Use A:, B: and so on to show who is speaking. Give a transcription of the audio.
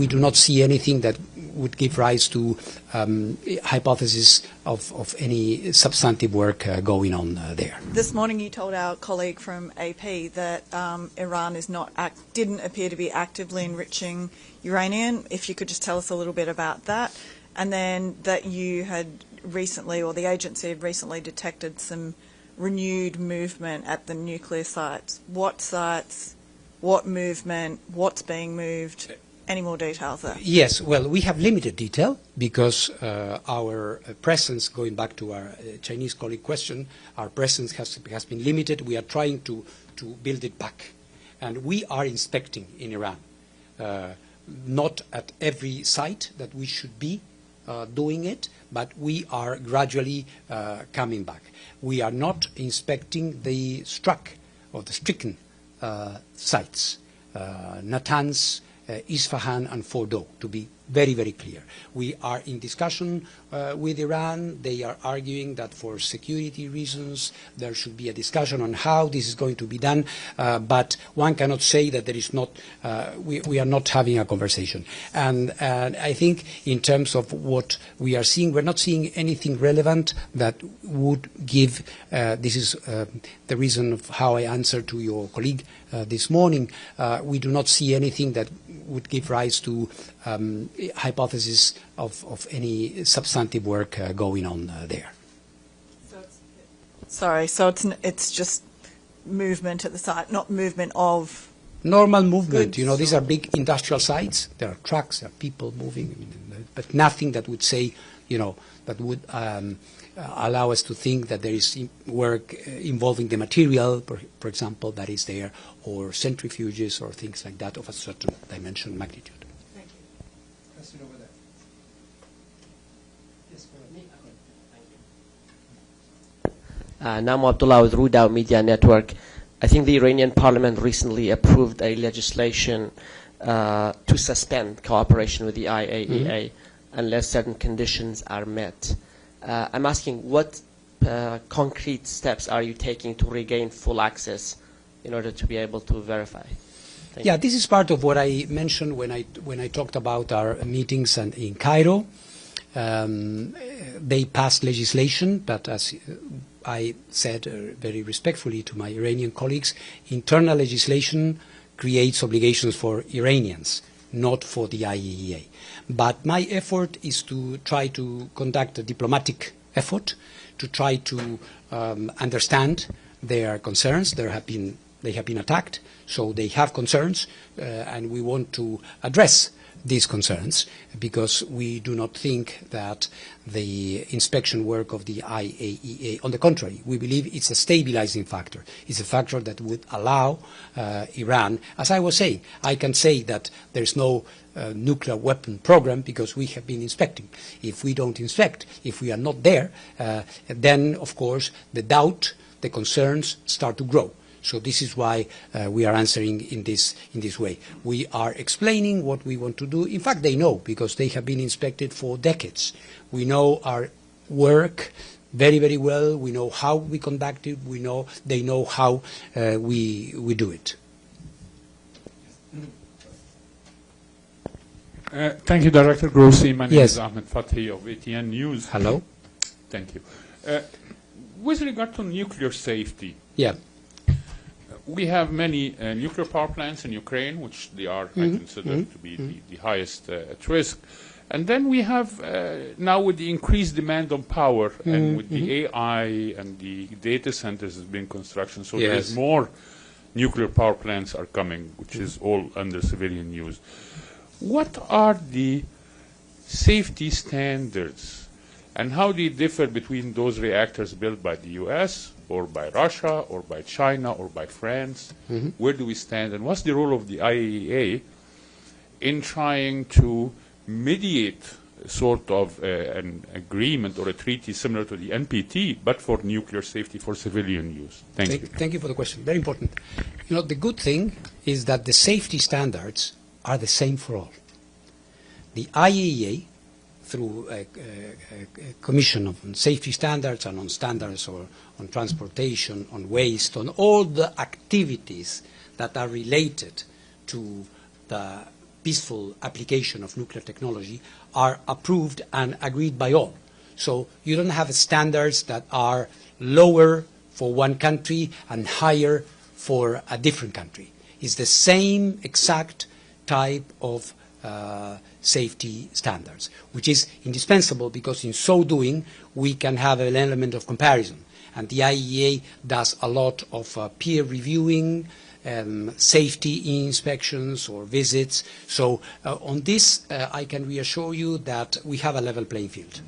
A: we do not see anything that would give rise to hypothesis of any substantive work going on there.
B: This morning you told our colleague from AP that Iran didn't appear to be actively enriching uranium. If you could just tell us a little bit about that. And then that you had recently, or the agency had recently detected some renewed movement at the nuclear sites. What sites, what movement, what's being moved? Any more details there?
A: Yes, well, we have limited detail because our presence, going back to our Chinese colleague question, our presence has been limited. We are trying to build it back. And we are inspecting in Iran, not at every site that we should be doing it, but we are gradually coming back. We are not inspecting the struck or the stricken sites, Natanz, Isfahan and Fordow, to be very, very clear. We are in discussion with Iran. They are arguing that for security reasons there should be a discussion on how this is going to be done, but one cannot say that there is not, we are not having a conversation. And I think in terms of what we are seeing, we're not seeing anything relevant that would give, this is the reason of how I answered to your colleague this morning, we do not see anything that would give rise to hypothesis of any substantive work going on there.
B: So it's just movement at the site, not movement of
A: normal movement.
B: goods.
A: You know, these are big industrial sites. There are trucks, there are people moving, but nothing that would say, you know, that would allow us to think that there is work involving the material, for example, that is there, or centrifuges or things like that of a certain dimension magnitude.
B: Thank you.
C: Question over there. Yes,
D: Namu Abdullah with Rudao Media Network. I think the Iranian parliament recently approved a legislation to suspend cooperation with the IAEA unless certain conditions are met. I'm asking what concrete steps are you taking to regain full access in order to be able to verify? Thank you.
A: This is part of what I mentioned when I talked about our meetings in Cairo. They passed legislation, but as I said very respectfully to my Iranian colleagues, internal legislation creates obligations for Iranians, not for the IAEA. But my effort is to try to conduct a diplomatic effort to try to understand their concerns. They have been attacked, so they have concerns, and we want to address these concerns because we do not think that the inspection work of the IAEA, on the contrary, we believe it's a stabilizing factor. It's a factor that would allow Iran, as I was saying, I can say that there's no nuclear weapon program because we have been inspecting. If we don't inspect, if we are not there, then of course the doubt, the concerns start to grow. So this is why we are answering in this way. We are explaining what we want to do. In fact, they know because they have been inspected for decades. We know our work very, very well. We know how we conduct it. They know how we do it.
E: Thank you, Director Grossi. My name is Ahmed Fathi of ATN News.
A: Hello.
E: Thank you. With regard to nuclear safety, we have many nuclear power plants in Ukraine, which they are I consider to be the highest at risk. And then we have now with the increased demand on power and with the AI and the data centers has been construction, so there is more nuclear power plants are coming, which is all under civilian use. What are the safety standards and how do they differ between those reactors built by the US or by Russia or by China or by France? Where do we stand and what's the role of the IAEA in trying to mediate sort of an agreement or a treaty similar to the NPT but for nuclear safety for civilian use? Thank you.
A: Thank you for the question. Very important. You know, the good thing is that the safety standards are the same for all. The IAEA, through a commission on safety standards and on standards or on transportation, on waste, on all the activities that are related to the peaceful application of nuclear technology are approved and agreed by all. So you don't have standards that are lower for one country and higher for a different country. It's the same exact type of safety standards, which is indispensable because in so doing we can have an element of comparison. And the IAEA does a lot of peer reviewing, safety inspections or visits. So on this, I can reassure you that we have a level playing field.